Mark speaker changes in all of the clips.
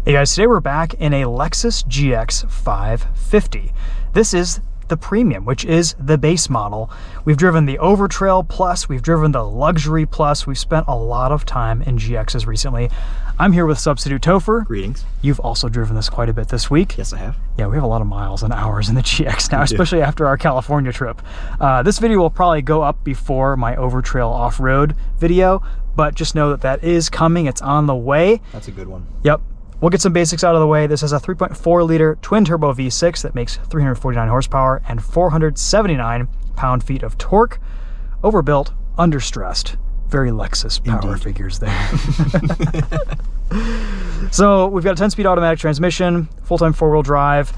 Speaker 1: Hey guys, today we're back in a Lexus GX 550. This is the premium, which is the base model. We've driven the Overtrail Plus, we've driven the Luxury Plus. We've spent a lot of time in GXs recently. I'm here with Substitute Topher.
Speaker 2: Greetings.
Speaker 1: You've also driven this quite a bit this week.
Speaker 2: Yes, I have.
Speaker 1: Yeah, we have a lot of miles and hours in the GX now, especially after our California trip. This video will probably go up before my Overtrail off-road video, but just know that that is coming. It's on the way.
Speaker 2: That's a good one.
Speaker 1: Yep. We'll get some basics out of the way. This is a 3.4 liter twin turbo V6 that makes 349 horsepower and 479 pound-feet of torque. Overbuilt, understressed. Very Lexus power figures there. So we've got a 10-speed automatic transmission, full-time four-wheel drive.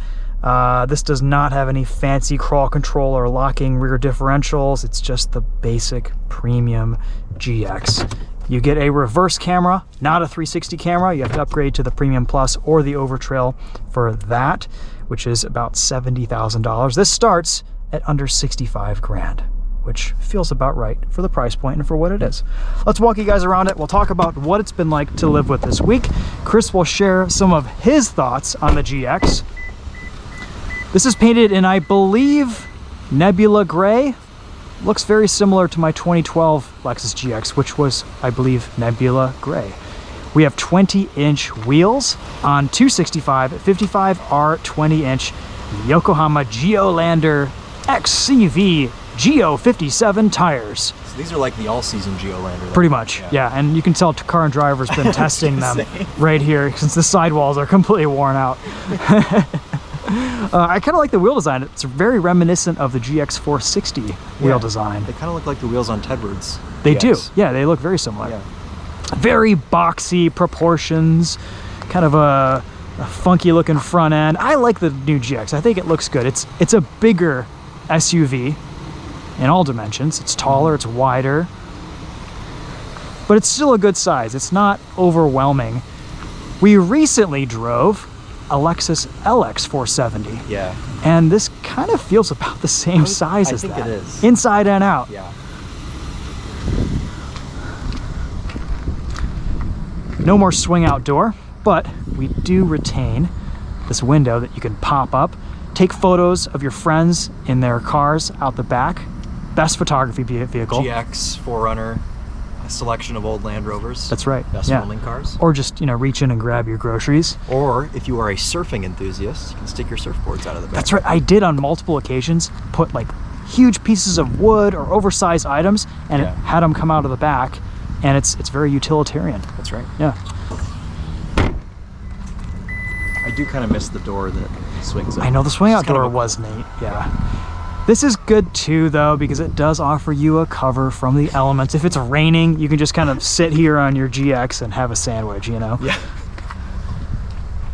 Speaker 1: This does not have any fancy crawl control or locking rear differentials. It's just the basic premium GX. You get a reverse camera, not a 360 camera. You have to upgrade to the Premium Plus or the Overtrail for that, which is about $70,000. This starts at under 65 grand, which feels about right for the price point and for what it is. Let's walk you guys around it. We'll talk about what it's been like to live with this week. Chris will share some of his thoughts on the GX. This is painted in, I believe, Nebula gray. Looks very similar to my 2012 Lexus GX, which was, I believe, Nebula gray. We have 20-inch wheels on 265, 55 are 20-inch Yokohama Geolandar XCV Geo 57 tires.
Speaker 2: So these are like the all-season Geolandar.
Speaker 1: Pretty much, yeah. And you can tell Car and Driver's been testing them right here since the sidewalls are completely worn out. I kind of like the wheel design. It's very reminiscent of the GX 460 wheel design.
Speaker 2: They kind of look like the wheels on Tedward's.
Speaker 1: They do. Yeah, they look very similar. Yeah. Very boxy proportions, kind of a funky looking front end. I like the new GX. I think it looks good. It's a bigger SUV in all dimensions. It's taller, it's wider, but it's still a good size. It's not overwhelming. We recently drove a Lexus LX 470.
Speaker 2: Yeah.
Speaker 1: And this kind of feels about the same size as that. I think it is. Inside and out.
Speaker 2: Yeah.
Speaker 1: No more swing out door, but we do retain this window that you can pop up, take photos of your friends in their cars out the back. Best photography vehicle.
Speaker 2: GX, 4Runner, a selection of old Land Rovers.
Speaker 1: That's right.
Speaker 2: Best filming cars.
Speaker 1: Or just, reach in and grab your groceries.
Speaker 2: Or if you are a surfing enthusiast, you can stick your surfboards out of the back.
Speaker 1: That's right. I did on multiple occasions put like huge pieces of wood or oversized items and it had them come out of the back, and it's very utilitarian.
Speaker 2: That's right.
Speaker 1: Yeah.
Speaker 2: I do kind of miss the door that swings up.
Speaker 1: I know the swing out door was neat. Yeah. This is good too, though, because it does offer you a cover from the elements. If it's raining, you can just kind of sit here on your GX and have a sandwich,
Speaker 2: Yeah.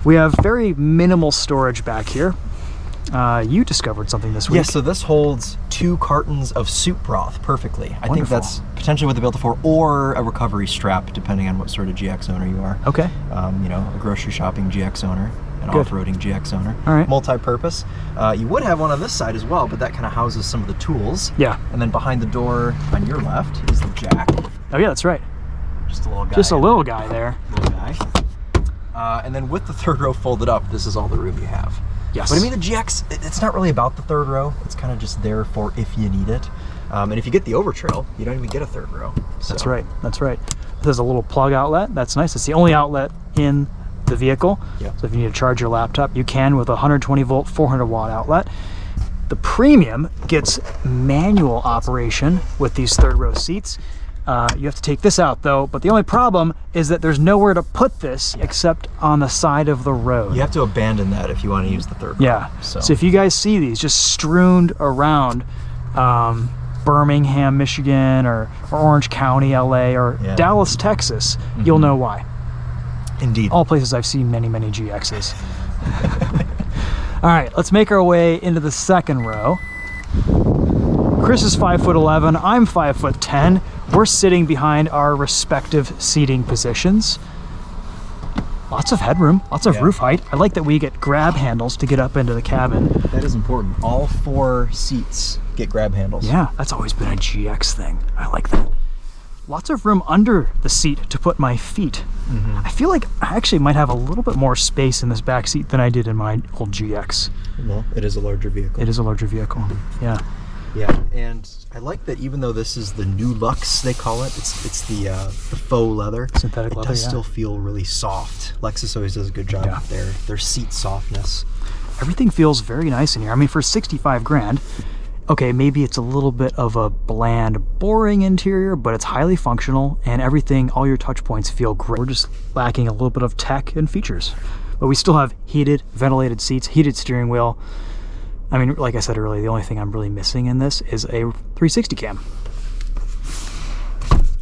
Speaker 1: We have very minimal storage back here. You discovered something this week.
Speaker 2: Yes, so this holds 2 cartons of soup broth perfectly.
Speaker 1: Wonderful.
Speaker 2: I think that's potentially what they built it for, or a recovery strap, depending on what sort of GX owner you are.
Speaker 1: Okay.
Speaker 2: A grocery shopping GX owner. An off-roading GX owner.
Speaker 1: All right.
Speaker 2: Multi-purpose. You would have one on this side as well, but that kind of houses some of the tools.
Speaker 1: Yeah.
Speaker 2: And then behind the door on your left is the jack.
Speaker 1: Oh yeah, that's right.
Speaker 2: Just a little guy.
Speaker 1: Just a little guy there.
Speaker 2: Little guy. And then with the third row folded up, this is all the room you have.
Speaker 1: Yes.
Speaker 2: But I mean, the GX, it's not really about the third row. It's kind of just there for if you need it. And if you get the Overtrail, you don't even get a third row. So.
Speaker 1: That's right. That's right. There's a little plug outlet. That's nice. It's the only outlet in the vehicle.
Speaker 2: Yeah.
Speaker 1: So if you need to charge your laptop, you can with a 120 volt 400 watt outlet. The Premium gets manual operation with these third row seats. You have to take this out though, but the only problem is that there's nowhere to put this except on the side of the road.
Speaker 2: You have to abandon that if you want to use the third row.
Speaker 1: Yeah. So if you guys see these just strewn around Birmingham, Michigan, or Orange County, LA, or Dallas, Texas, you'll know why.
Speaker 2: Indeed.
Speaker 1: All places I've seen many, many GXs. All right, let's make our way into the second row. Chris is 5'11", I'm 5'10". We're sitting behind our respective seating positions. Lots of headroom, lots of roof height. I like that we get grab handles to get up into the cabin.
Speaker 2: That is important. All 4 seats get grab handles.
Speaker 1: Yeah, that's always been a GX thing. I like that. lots of room under the seat to put my feet. I feel like I actually might have a little bit more space in this back seat than I did in my old GX.
Speaker 2: Well, it is a larger vehicle.
Speaker 1: It is a larger vehicle, yeah.
Speaker 2: Yeah, and I like that even though this is the new Lux, they call it, it's the faux leather.
Speaker 1: Synthetic leather,
Speaker 2: It does
Speaker 1: yeah.
Speaker 2: still feel really soft. Lexus always does a good job with their seat softness.
Speaker 1: Everything feels very nice in here. I mean, for 65 grand, okay, maybe it's a little bit of a bland, boring interior, but it's highly functional and everything, all your touch points feel great. We're just lacking a little bit of tech and features. But we still have heated, ventilated seats, heated steering wheel. I mean, like I said earlier, the only thing I'm really missing in this is a 360 cam.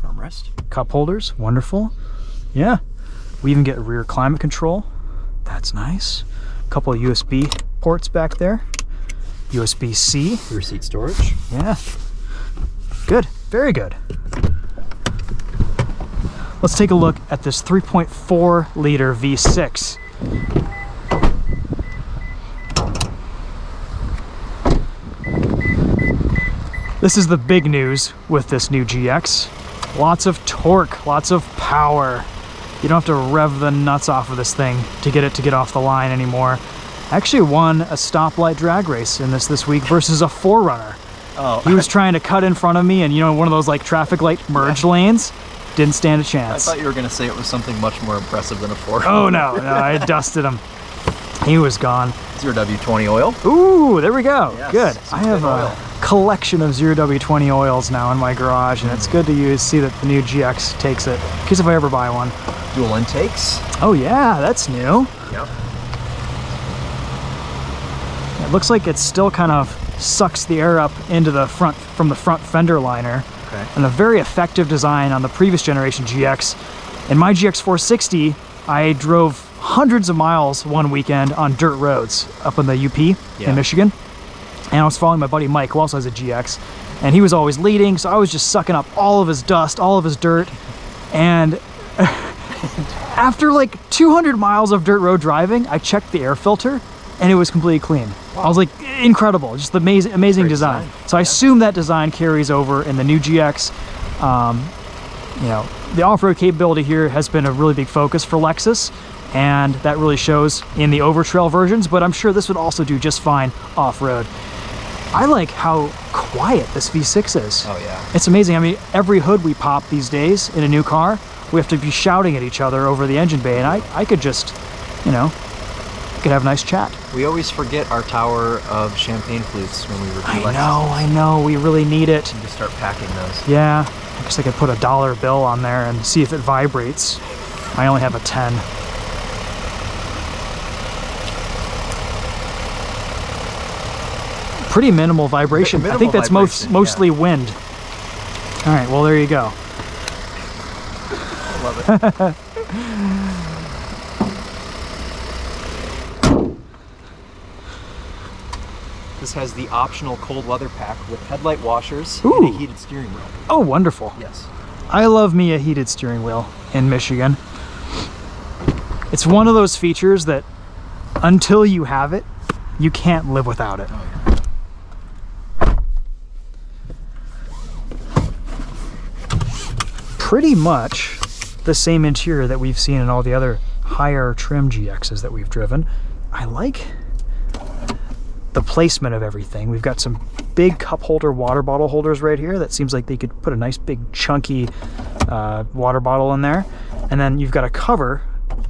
Speaker 2: Armrest.
Speaker 1: Cup holders, wonderful. Yeah, we even get rear climate control. That's nice. A couple of USB ports back there. USB-C.
Speaker 2: Rear seat storage.
Speaker 1: Yeah. Good. Very good. Let's take a look at this 3.4 liter V6. This is the big news with this new GX. Lots of torque, lots of power. You don't have to rev the nuts off of this thing to get off the line anymore. I actually won a stoplight drag race in this week versus a 4Runner.
Speaker 2: Oh.
Speaker 1: He was trying to cut in front of me, and you know, one of those like traffic light merge lanes, didn't stand a
Speaker 2: I
Speaker 1: chance.
Speaker 2: thought you were going to say it was something much more impressive than a 4.
Speaker 1: Oh no, I dusted him. He was gone.
Speaker 2: 0W20 oil.
Speaker 1: Ooh, there we go.
Speaker 2: Yes,
Speaker 1: good.
Speaker 2: some
Speaker 1: I have
Speaker 2: good
Speaker 1: a
Speaker 2: oil.
Speaker 1: collection of 0W20 oils now in my garage, and it's good to see that the new GX takes it, in case if I ever buy one.
Speaker 2: Dual intakes.
Speaker 1: Oh yeah, that's new.
Speaker 2: Yep.
Speaker 1: It looks like it still kind of sucks the air up into the front from the front fender liner.
Speaker 2: Okay.
Speaker 1: And a very effective design on the previous generation GX. In my GX 460, I drove hundreds of miles one weekend on dirt roads up in the UP in Michigan. And I was following my buddy Mike, who also has a GX, and he was always leading, so I was just sucking up all of his dust, all of his dirt. And after like 200 miles of dirt road driving, I checked the air filter and it was completely clean. Wow. I was like, incredible, just amazing design. So I assume that design carries over in the new GX. You know, the off-road capability here has been a really big focus for Lexus, and that really shows in the over-trail versions, but I'm sure this would also do just fine off-road. I like how quiet this V6 is.
Speaker 2: Oh yeah.
Speaker 1: It's amazing. I mean, every hood we pop these days in a new car, we have to be shouting at each other over the engine bay, and I could just, you know, could have a nice chat.
Speaker 2: We always forget our tower of champagne flutes when we review Lexus.
Speaker 1: I know, we really need it.
Speaker 2: We just start packing those.
Speaker 1: Yeah, I guess I could put a $1 bill on there and see if it vibrates. I only have a 10. Pretty minimal vibration.
Speaker 2: Minimal
Speaker 1: I think that's
Speaker 2: vibration,
Speaker 1: mostly wind. All right, well, there you go.
Speaker 2: I love it. This has the optional cold weather pack with headlight washers and a heated steering wheel.
Speaker 1: Oh, wonderful.
Speaker 2: Yes.
Speaker 1: I love me a heated steering wheel in Michigan. It's one of those features that until you have it, you can't live without it.
Speaker 2: Oh, yeah.
Speaker 1: Pretty much the same interior that we've seen in all the other higher trim GXs that we've driven. I like the placement of everything. We've got some big cup holder water bottle holders right here that seems like they could put a nice big chunky water bottle in there. And then you've got a cover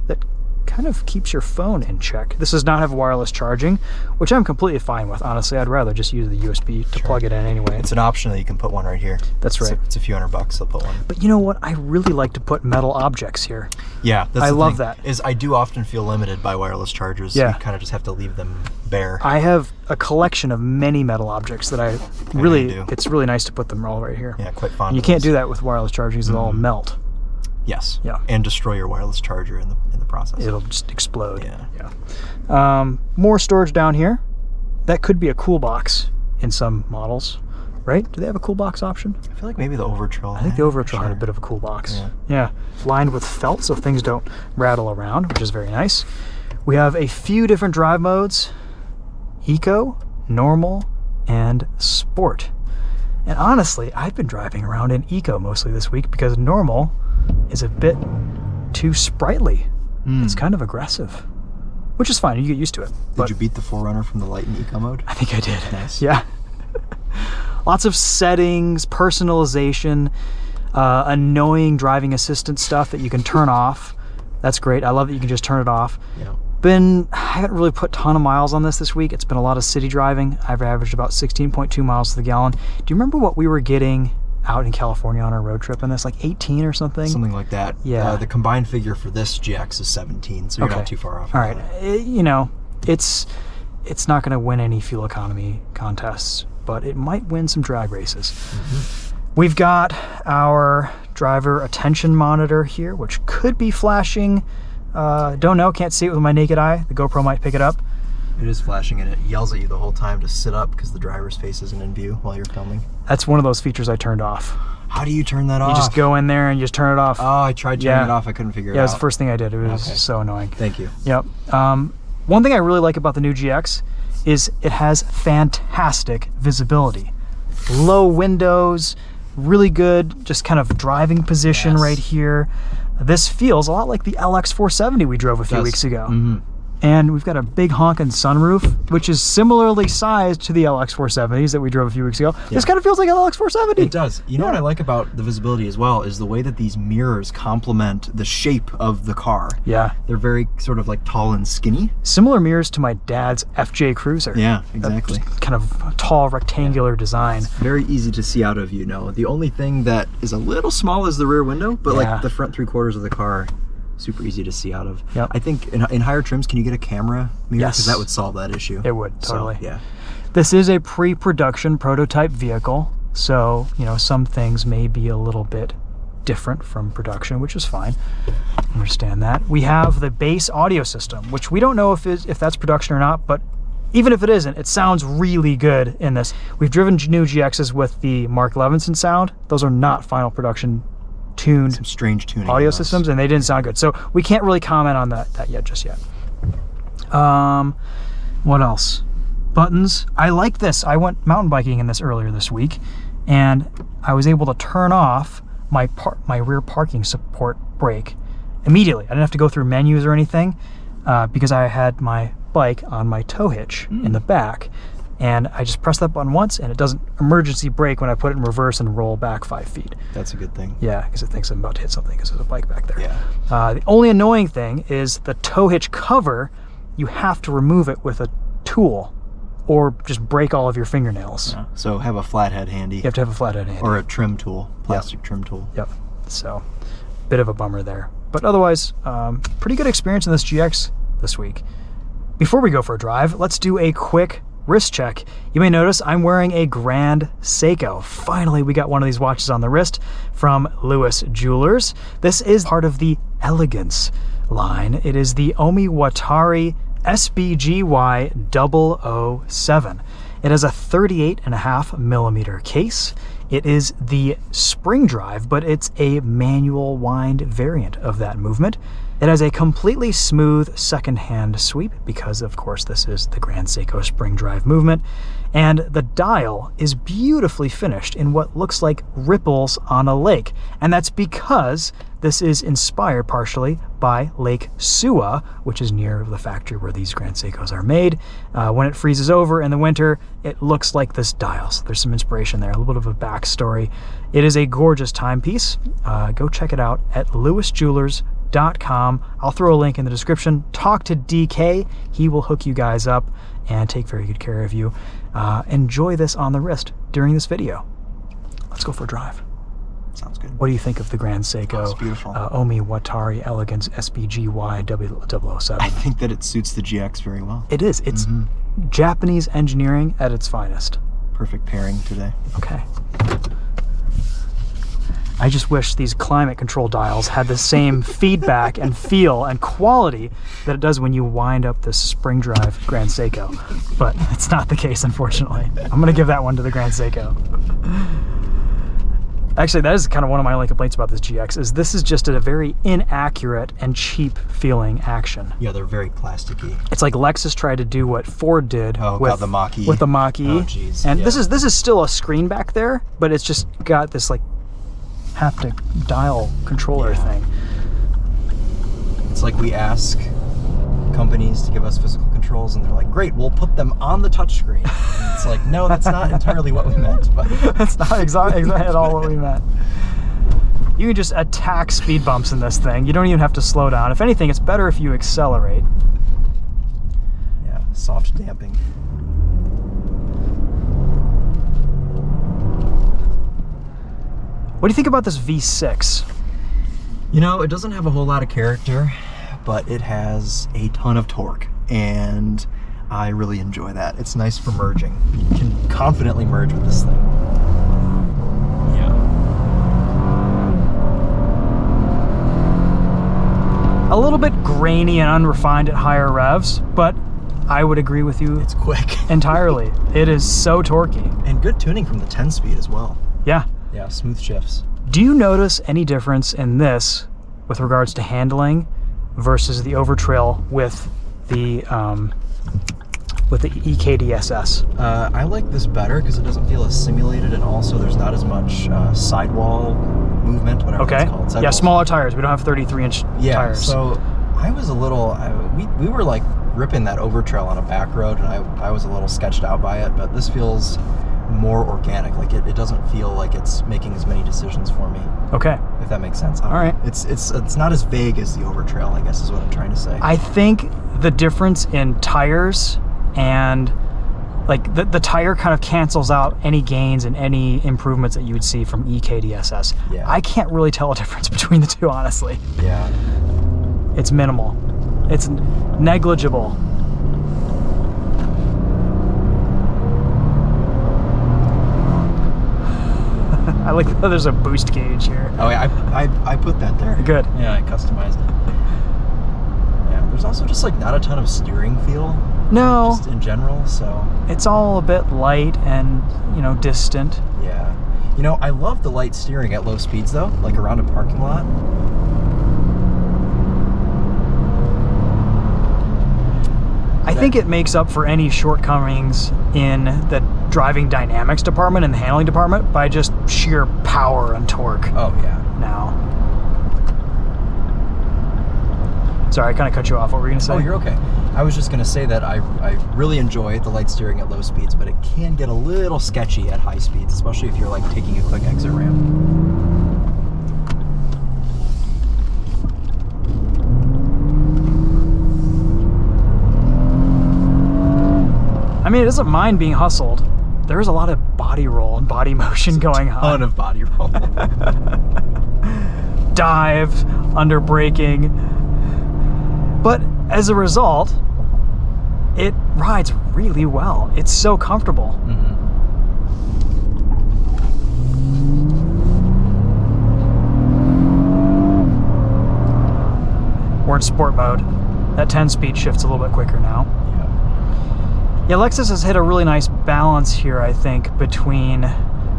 Speaker 1: that kind of keeps your phone in check. This does not have wireless charging, which I'm completely fine with. Honestly, I'd rather just use the USB to plug it in anyway.
Speaker 2: It's an option that you can put one right here.
Speaker 1: That's right.
Speaker 2: It's a few $100, I'll put one.
Speaker 1: But you know what? I really like to put metal objects here.
Speaker 2: Yeah, that's
Speaker 1: I
Speaker 2: the
Speaker 1: love
Speaker 2: thing,
Speaker 1: that.
Speaker 2: Is I do often feel limited by wireless chargers.
Speaker 1: Yeah.
Speaker 2: You kind of just have to leave them bare.
Speaker 1: I have a collection of many metal objects that I really, it's really nice to put them all right here.
Speaker 2: Yeah, quite fond
Speaker 1: And you
Speaker 2: of
Speaker 1: can't
Speaker 2: those.
Speaker 1: do that with wireless charging because it'll all melt.
Speaker 2: Yes.
Speaker 1: Yeah.
Speaker 2: And destroy your wireless charger in the process.
Speaker 1: It'll just explode.
Speaker 2: Yeah.
Speaker 1: More storage down here. That could be a cool box in some models, right? Do they have a cool box option?
Speaker 2: I feel like maybe the Overtrail.
Speaker 1: I think the Overtrail had a bit of a cool box. Yeah. Lined with felt so things don't rattle around, which is very nice. We have a few different drive modes: Eco, Normal, and Sport. And honestly, I've been driving around in Eco mostly this week because normal is a bit too sprightly. It's kind of aggressive, which is fine. You get used to it.
Speaker 2: Did you beat the 4Runner from the light and Eco mode?
Speaker 1: I think I did.
Speaker 2: Nice.
Speaker 1: Yeah. Lots of settings, personalization, annoying driving assistant stuff that you can turn off. That's great. I love that you can just turn it off.
Speaker 2: Yeah.
Speaker 1: I haven't really put a ton of miles on this week. It's been a lot of city driving. I've averaged about 16.2 miles to the gallon. Do you remember what we were getting out in California on our road trip in this, like 18 or something?
Speaker 2: Something like that.
Speaker 1: Yeah.
Speaker 2: The combined figure for this GX is 17, so you're not too far off.
Speaker 1: All right. You know, it's not going to win any fuel economy contests, but it might win some drag races. We've got our driver attention monitor here, which could be flashing. Don't know, can't see it with my naked eye. The GoPro might pick it up.
Speaker 2: It is flashing and it yells at you the whole time to sit up because the driver's face isn't in view while you're filming.
Speaker 1: That's one of those features I turned off.
Speaker 2: How do you turn that off?
Speaker 1: You just go in there and you just turn it off.
Speaker 2: Oh, I tried turning it off. I couldn't figure it out.
Speaker 1: Yeah, it was the first thing I did. It was so annoying.
Speaker 2: Thank you.
Speaker 1: Yep. One thing I really like about the new GX is it has fantastic visibility. Low windows, really good just kind of driving position right here. This feels a lot like the LX470 we drove a few weeks ago. And we've got a big honking sunroof, which is similarly sized to the LX470s that we drove a few weeks ago. This kind of feels like an LX470.
Speaker 2: It does. You know what I like about the visibility as well is the way that these mirrors complement the shape of the car.
Speaker 1: Yeah.
Speaker 2: They're very sort of like tall and skinny.
Speaker 1: Similar mirrors to my dad's FJ Cruiser.
Speaker 2: Yeah, exactly.
Speaker 1: Kind of tall, rectangular design.
Speaker 2: Very easy to see out of, you know. The only thing that is a little small is the rear window, but like the front 3/4 of the car, super easy to see out of.
Speaker 1: Yep.
Speaker 2: I think in higher trims, can you get a camera mirror?
Speaker 1: Yes.
Speaker 2: Because that would solve that issue.
Speaker 1: It would, totally.
Speaker 2: So, yeah.
Speaker 1: This is a pre-production prototype vehicle, so, you know, some things may be a little bit different from production, which is fine. Understand that. We have the base audio system, which we don't know if that's production or not, but even if it isn't, it sounds really good in this. We've driven new GXs with the Mark Levinson sound. Those are not final production tuned
Speaker 2: some strange tuning
Speaker 1: audio systems, and they didn't sound good. So we can't really comment on that just yet. What else? Buttons. I like this. I went mountain biking in this earlier this week, and I was able to turn off my rear parking support brake immediately. I didn't have to go through menus or anything because I had my bike on my tow hitch in the back. And I just press that button once, and it doesn't emergency brake when I put it in reverse and roll back 5 feet.
Speaker 2: That's a good thing.
Speaker 1: Yeah, because it thinks I'm about to hit something because there's a bike back there.
Speaker 2: Yeah.
Speaker 1: The only annoying thing is the tow hitch cover, you have to remove it with a tool or just break all of your fingernails.
Speaker 2: Yeah. So have a flathead handy.
Speaker 1: You have to have a flathead handy.
Speaker 2: Or a trim tool, plastic trim tool.
Speaker 1: Yep. So, bit of a bummer there. But otherwise, pretty good experience in this GX this week. Before we go for a drive, let's do a quick wrist check. You may notice I'm wearing a Grand Seiko. Finally, we got one of these watches on the wrist from Lewis Jewelers. This is part of the Elegance line. It is the Omi Watari SBGY 007. It has a 38.5 millimeter case. It is the spring drive, but it's a manual wind variant of that movement. It has a completely smooth second-hand sweep because, of course, this is the Grand Seiko spring drive movement. And the dial is beautifully finished in what looks like ripples on a lake. And that's because this is inspired partially by Lake Suwa, which is near the factory where these Grand Seikos are made. When it freezes over in the winter, it looks like this dial. So there's some inspiration there, a little bit of a backstory. It is a gorgeous timepiece. Go check it out at lewisjewelers.com. I'll throw a link in the description. Talk to DK. He will hook you guys up and take very good care of you. Enjoy this on the wrist during this video. Let's go for a drive.
Speaker 2: Sounds good.
Speaker 1: What do you think of the Grand Seiko?
Speaker 2: It's beautiful.
Speaker 1: Omi Watari Elegance SBGY 007?
Speaker 2: I think that it suits the GX very well.
Speaker 1: It is. It's Japanese engineering at its finest.
Speaker 2: Perfect pairing today.
Speaker 1: Okay. I just wish these climate control dials had the same feedback and feel and quality that it does when you wind up this spring drive Grand Seiko. But it's not the case, unfortunately. I'm going to give that one to the Grand Seiko. Actually, that is kind of one of my only complaints about this GX, is this is just a very inaccurate and cheap feeling action.
Speaker 2: Yeah, they're very plasticky.
Speaker 1: It's like Lexus tried to do what Ford did
Speaker 2: with the Mach-E.
Speaker 1: With the Mach-E.
Speaker 2: Oh, geez.
Speaker 1: And
Speaker 2: yeah.
Speaker 1: this is still a screen back there, but it's just got this like haptic dial controller thing.
Speaker 2: It's like we ask companies to give us physical controls, and they're like, great, we'll put them on the touchscreen. And it's like, no, that's not entirely what we meant. But
Speaker 1: that's not exactly at all what we meant. You can just attack speed bumps in this thing. You don't even have to slow down. If anything, it's better if you accelerate.
Speaker 2: Yeah, soft damping.
Speaker 1: What do you think about this V6?
Speaker 2: You know, it doesn't have a whole lot of character, but it has a ton of torque, and I really enjoy that. It's nice for merging. You can confidently merge with this thing. Yeah.
Speaker 1: A little bit grainy and unrefined at higher revs, but I would agree with you.
Speaker 2: It's quick.
Speaker 1: Entirely. It is so torquey.
Speaker 2: And good tuning from the 10-speed as well.
Speaker 1: Yeah.
Speaker 2: Yeah, smooth shifts.
Speaker 1: Do you notice any difference in this with regards to handling versus the Overtrail with the EKDSS?
Speaker 2: I like this better because it doesn't feel as simulated, and also there's not as much sidewall movement, whatever it's called.
Speaker 1: Yeah, smaller tires. We don't have 33-inch tires.
Speaker 2: So I was a little, we were like ripping that Overtrail on a back road, and I was a little sketched out by it, but this feels more organic. Like it doesn't feel like it's making as many decisions for me.
Speaker 1: Okay.
Speaker 2: If that makes sense.
Speaker 1: All right.
Speaker 2: It's not as vague as the Overtrail, I guess is what I'm trying to say.
Speaker 1: I think the difference in tires and like the tire kind of cancels out any gains and any improvements that you would see from EKDSS.
Speaker 2: Yeah.
Speaker 1: I can't really tell a difference between the two, honestly.
Speaker 2: Yeah.
Speaker 1: It's minimal. It's negligible. I like that there's a boost gauge here.
Speaker 2: Oh yeah, I put that there.
Speaker 1: Good.
Speaker 2: Yeah, I customized it. Yeah, there's also just like not a ton of steering feel.
Speaker 1: No.
Speaker 2: Just in general, so.
Speaker 1: It's all a bit light and, you know, distant.
Speaker 2: Yeah. You know, I love the light steering at low speeds though, like around a parking lot.
Speaker 1: I think it makes up for any shortcomings in the driving dynamics department and the handling department by just sheer power and torque.
Speaker 2: Oh yeah.
Speaker 1: Now. Sorry, I kind of cut you off. What were you going to say?
Speaker 2: Oh, you're okay. I was just going to say that I really enjoy the light steering at low speeds, but it can get a little sketchy at high speeds, especially if you're like taking a quick exit ramp.
Speaker 1: I mean, it doesn't mind being hustled. There is a lot of body roll and body motion going on.
Speaker 2: A ton of body roll.
Speaker 1: Dive, under braking. But as a result, it rides really well. It's so comfortable.
Speaker 2: Mm-hmm.
Speaker 1: We're in sport mode. That 10-speed shifts a little bit quicker now. Yeah, Lexus has hit a really nice balance here, I think, between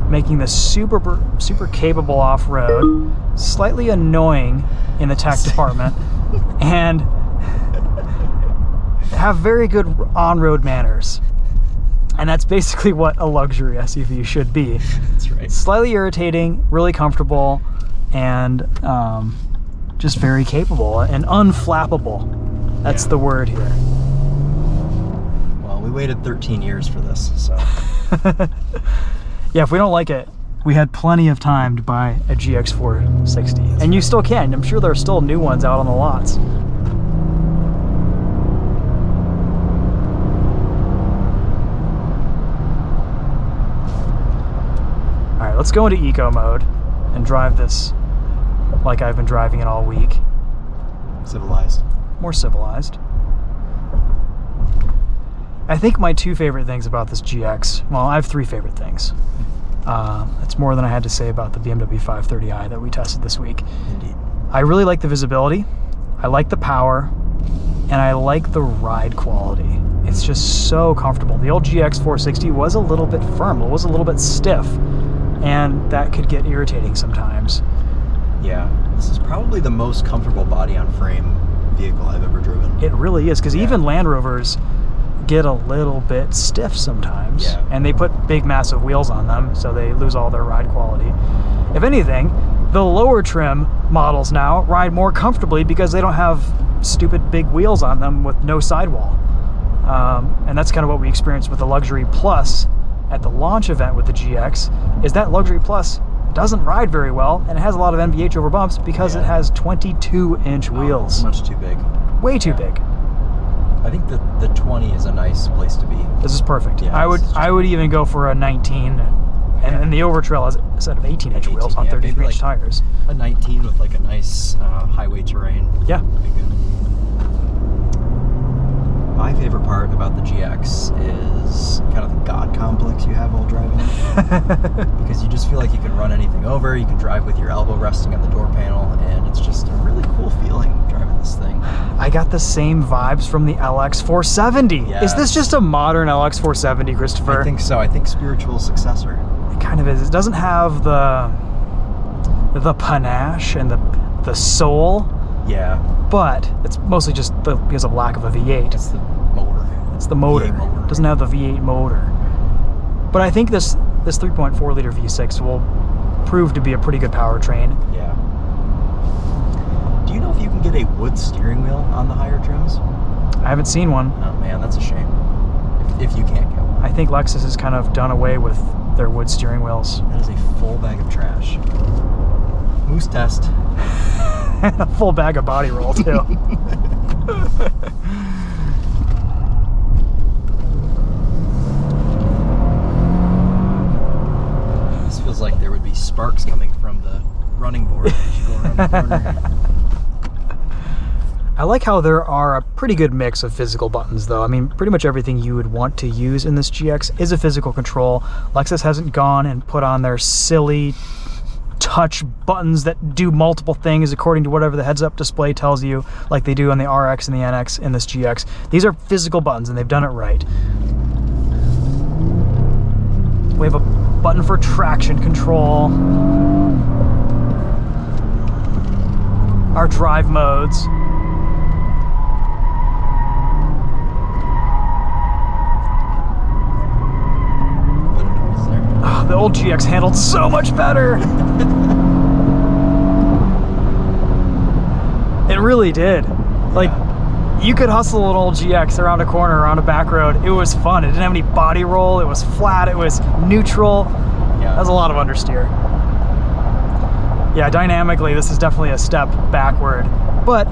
Speaker 1: making this super capable off-road, slightly annoying in the tech department, and have very good on-road manners. And that's basically what a luxury SUV should be.
Speaker 2: That's right.
Speaker 1: Slightly irritating, really comfortable, and just very capable and unflappable. That's the word here.
Speaker 2: We waited 13 years for this, so.
Speaker 1: Yeah, if we don't like it, we had plenty of time to buy a GX460. And you still can. I'm sure there are still new ones out on the lots. All right, let's go into eco mode and drive this like I've been driving it all week.
Speaker 2: Civilized.
Speaker 1: More civilized. I think my two favorite things about this GX, well, I have three favorite things. That's more than I had to say about the BMW 530i that we tested this week.
Speaker 2: Indeed.
Speaker 1: I really like the visibility, I like the power, and I like the ride quality. It's just so comfortable. The old GX 460 was a little bit firm, it was a little bit stiff, and that could get irritating sometimes.
Speaker 2: Yeah, this is probably the most comfortable body on frame vehicle I've ever driven.
Speaker 1: It really is, because even Land Rovers get a little bit stiff sometimes, and they put big massive wheels on them, so they lose all their ride quality. If anything, the lower trim models now ride more comfortably because they don't have stupid big wheels on them with no sidewall. And that's kind of what we experienced with the Luxury Plus at the launch event with the GX, is that Luxury Plus doesn't ride very well, and it has a lot of NVH over bumps because it has 22-inch wheels.
Speaker 2: Much too big.
Speaker 1: Way too big.
Speaker 2: I think the 20 is a nice place to be.
Speaker 1: This is perfect.
Speaker 2: Yeah,
Speaker 1: I would even go for a 19, and the Overtrail has a set of 18-inch wheels on 33-inch tires.
Speaker 2: A 19 with like a nice highway terrain.
Speaker 1: Yeah.
Speaker 2: Would be good. My favorite part about the GX is kind of the God complex you have while driving it. Because you just feel like you can run anything over, you can drive with your elbow resting on the door panel, and it's just a really cool feeling driving this thing.
Speaker 1: I got the same vibes from the LX470.
Speaker 2: Yes.
Speaker 1: Is this just a modern LX470, Christopher?
Speaker 2: I think so. I think spiritual successor.
Speaker 1: It kind of is. It doesn't have the panache and the soul.
Speaker 2: Yeah.
Speaker 1: But it's mostly just because of lack of a V8.
Speaker 2: It's the motor.
Speaker 1: It's the motor.
Speaker 2: V8 motor.
Speaker 1: It doesn't have the V8 motor. But I think this 3.4 liter V6 will prove to be a pretty good powertrain.
Speaker 2: Yeah. Do you know if you can get a wood steering wheel on the higher trims?
Speaker 1: I haven't seen one.
Speaker 2: Oh man, that's a shame. If you can't get one.
Speaker 1: I think Lexus has kind of done away with their wood steering wheels.
Speaker 2: That is a full bag of trash. Moose test.
Speaker 1: And a full bag of body roll, too.
Speaker 2: This feels like there would be sparks coming from the running board as you go around the corner.
Speaker 1: I like how there are a pretty good mix of physical buttons, though. I mean, pretty much everything you would want to use in this GX is a physical control. Lexus hasn't gone and put on their silly touch buttons that do multiple things according to whatever the heads-up display tells you, like they do on the RX and the NX in this GX. These are physical buttons, and they've done it right. We have a button for traction control, our drive modes, the old GX handled so much better. It really did. Like, you could hustle an old GX around a corner, around a back road. It was fun. It didn't have any body roll. It was flat. It was neutral. That was a lot of understeer. Yeah, dynamically, this is definitely a step backward. But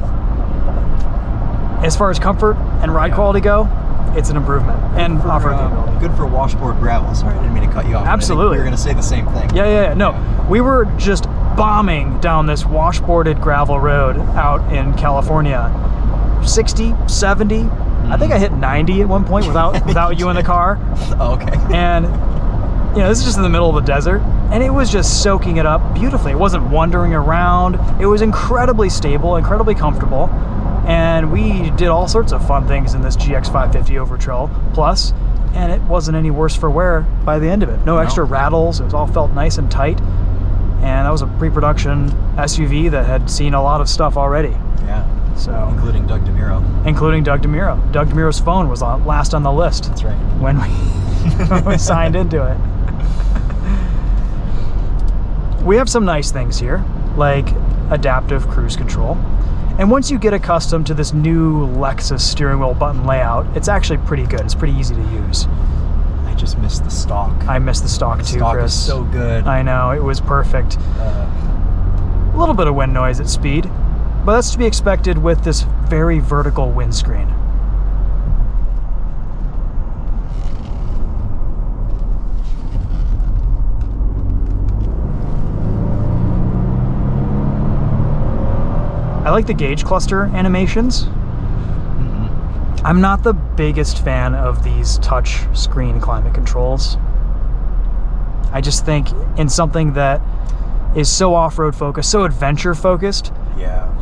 Speaker 1: as far as comfort and ride quality go, it's an improvement. And off-road capability.
Speaker 2: Good for washboard gravel. Sorry, I didn't mean to cut you off.
Speaker 1: Absolutely.
Speaker 2: You were going to say the same thing.
Speaker 1: Yeah. No, we were just bombing down this washboarded gravel road out in California. 60, 70. I think I hit 90 at one point without you in the car.
Speaker 2: Oh, okay.
Speaker 1: And this is just in the middle of the desert, and it was just soaking it up beautifully. It wasn't wandering around. It was incredibly stable, incredibly comfortable. And we did all sorts of fun things in this GX 550 Overtrail Plus, and it wasn't any worse for wear by the end of it. No extra rattles. It was all felt nice and tight. And that was a pre-production SUV that had seen a lot of stuff already.
Speaker 2: Yeah.
Speaker 1: So,
Speaker 2: including Doug DeMuro.
Speaker 1: Including Doug DeMuro. Doug DeMuro's phone was last on the list.
Speaker 2: That's right.
Speaker 1: When we signed into it. We have some nice things here, like adaptive cruise control. And once you get accustomed to this new Lexus steering wheel button layout, it's actually pretty good. It's pretty easy to use.
Speaker 2: I just missed the stock.
Speaker 1: I missed the stock too,
Speaker 2: stock
Speaker 1: Chris.
Speaker 2: Is so good.
Speaker 1: I know, it was perfect. A little bit of wind noise at speed, but that's to be expected with this very vertical windscreen. I like the gauge cluster animations. I'm not the biggest fan of these touch screen climate controls. I just think in something that is so off-road focused, so adventure focused,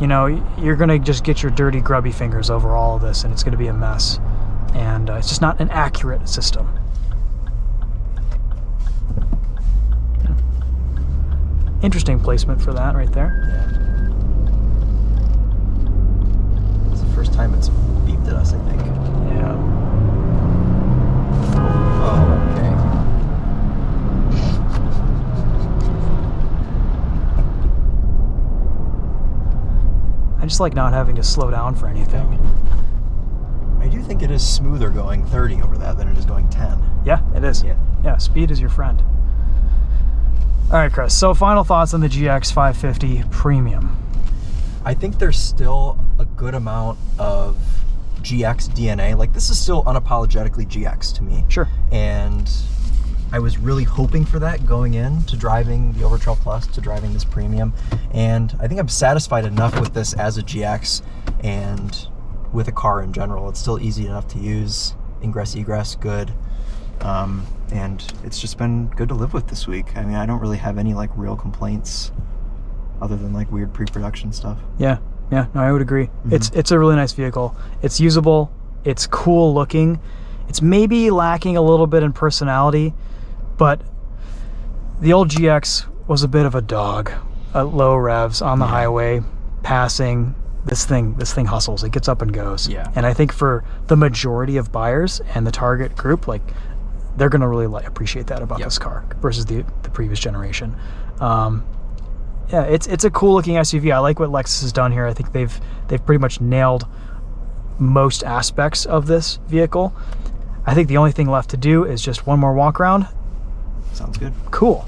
Speaker 1: you're gonna just get your dirty, grubby fingers over all of this, and it's gonna be a mess. And it's just not an accurate system. Interesting placement for that right there.
Speaker 2: Yeah. It's the first time it's beeped at us, I think.
Speaker 1: Yeah.
Speaker 2: Oh, okay.
Speaker 1: I just like not having to slow down for anything.
Speaker 2: I do think it is smoother going 30 over that than it is going 10.
Speaker 1: Yeah, it is.
Speaker 2: Yeah.
Speaker 1: Yeah, speed is your friend. All right, Chris, so final thoughts on the GX 550 Premium.
Speaker 2: I think there's still a good amount of GX DNA. Like, this is still unapologetically GX to me.
Speaker 1: Sure.
Speaker 2: And I was really hoping for that going in to driving the Overtrail Plus, to driving this Premium. And I think I'm satisfied enough with this as a GX and with a car in general. It's still easy enough to use, ingress, egress, good. And it's just been good to live with this week. I mean, I don't really have any like real complaints other than like weird pre-production stuff.
Speaker 1: Yeah, no, I would agree. It's a really nice vehicle. It's usable, it's cool looking. It's maybe lacking a little bit in personality, but the old GX was a bit of a dog at low revs on the highway, passing. This thing hustles. It gets up and goes.
Speaker 2: Yeah.
Speaker 1: And I think for the majority of buyers and the target group, like, they're gonna really appreciate that about this car versus the previous generation. Yeah, it's a cool looking SUV. I like what Lexus has done here. I think they've pretty much nailed most aspects of this vehicle. I think the only thing left to do is just one more walk around.
Speaker 2: Sounds good.
Speaker 1: Cool.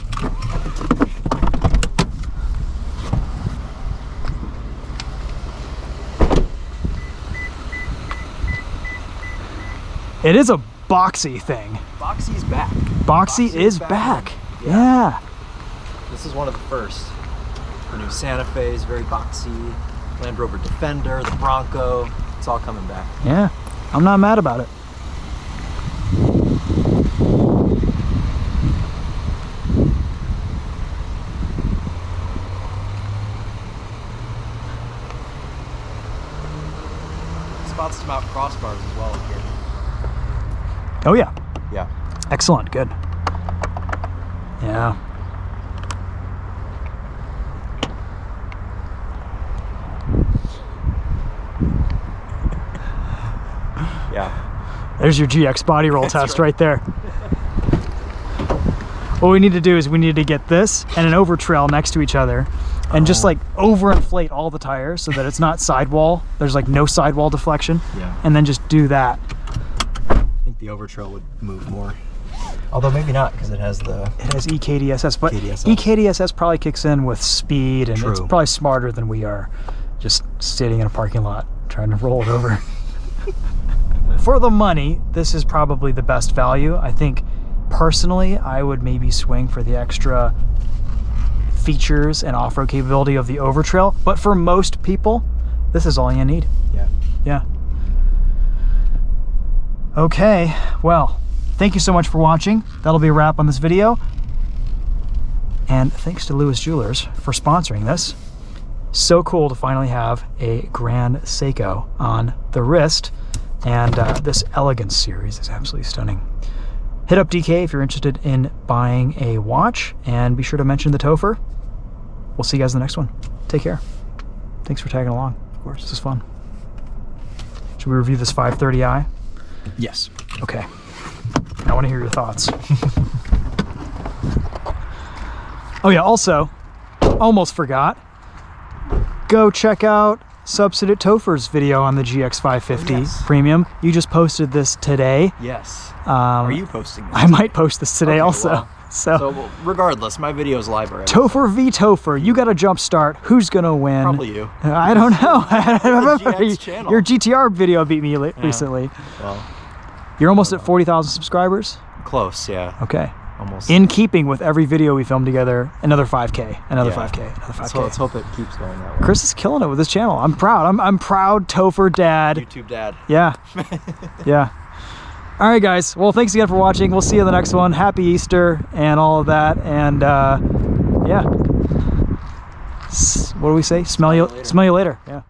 Speaker 1: It is a boxy thing.
Speaker 2: Boxy's back.
Speaker 1: Boxy is back. Yeah.
Speaker 2: This is one of the first. The new Santa Fe is very boxy. Land Rover Defender, the Bronco, it's all coming back.
Speaker 1: Yeah, I'm not mad about it.
Speaker 2: Spots to mount crossbars as well here.
Speaker 1: Oh yeah.
Speaker 2: Yeah.
Speaker 1: Excellent, good. Yeah.
Speaker 2: Yeah.
Speaker 1: There's your GX body roll test right there. What we need to do is we need to get this and an overtrail next to each other and just like overinflate all the tires so that it's not sidewall. There's like no sidewall deflection.
Speaker 2: Yeah.
Speaker 1: And then just do that.
Speaker 2: I think the overtrail would move more. Although maybe not, because it has the...
Speaker 1: It has EKDSS, but
Speaker 2: KDSS.
Speaker 1: EKDSS probably kicks in with speed, and it's
Speaker 2: True.
Speaker 1: probably smarter than we are just sitting in a parking lot trying to roll it over. For the money, this is probably the best value. I think personally, I would maybe swing for the extra features and off-road capability of the Overtrail, but for most people, this is all you need.
Speaker 2: Yeah.
Speaker 1: Yeah. Okay, well, thank you so much for watching. That'll be a wrap on this video. And thanks to Lewis Jewelers for sponsoring this. So cool to finally have a Grand Seiko on the wrist. And this Elegance series is absolutely stunning. Hit up DK if you're interested in buying a watch, and be sure to mention the TheTopher. We'll see you guys in the next one. Take care. Thanks for tagging along.
Speaker 2: Of course.
Speaker 1: This is fun. Should we review this 530i?
Speaker 2: Yes.
Speaker 1: Okay. I want to hear your thoughts. Oh yeah, also, almost forgot, go check out Substitute Topher's video on the GX 550 Premium. You just posted this today.
Speaker 2: Yes. Are you posting this?
Speaker 1: I might post this today also.
Speaker 2: Well, so regardless, my video is live already.
Speaker 1: Topher v Topher, you got a jump start. Who's gonna win?
Speaker 2: Probably you.
Speaker 1: I don't know. I remember
Speaker 2: GX channel.
Speaker 1: your GTR video beat me recently.
Speaker 2: Well,
Speaker 1: you're almost at 40,000 subscribers?
Speaker 2: close, yeah.
Speaker 1: Okay.
Speaker 2: Almost.
Speaker 1: In keeping with every video we filmed together, another 5K, another 5K, another 5K.
Speaker 2: So let's hope it keeps going that way.
Speaker 1: Chris is killing it with his channel. I'm proud. I'm proud Topher dad.
Speaker 2: YouTube dad.
Speaker 1: Yeah. Yeah. All right, guys. Well, thanks again for watching. We'll see you in the next one. Happy Easter and all of that. And yeah. What do we say? Smell you later. Yeah.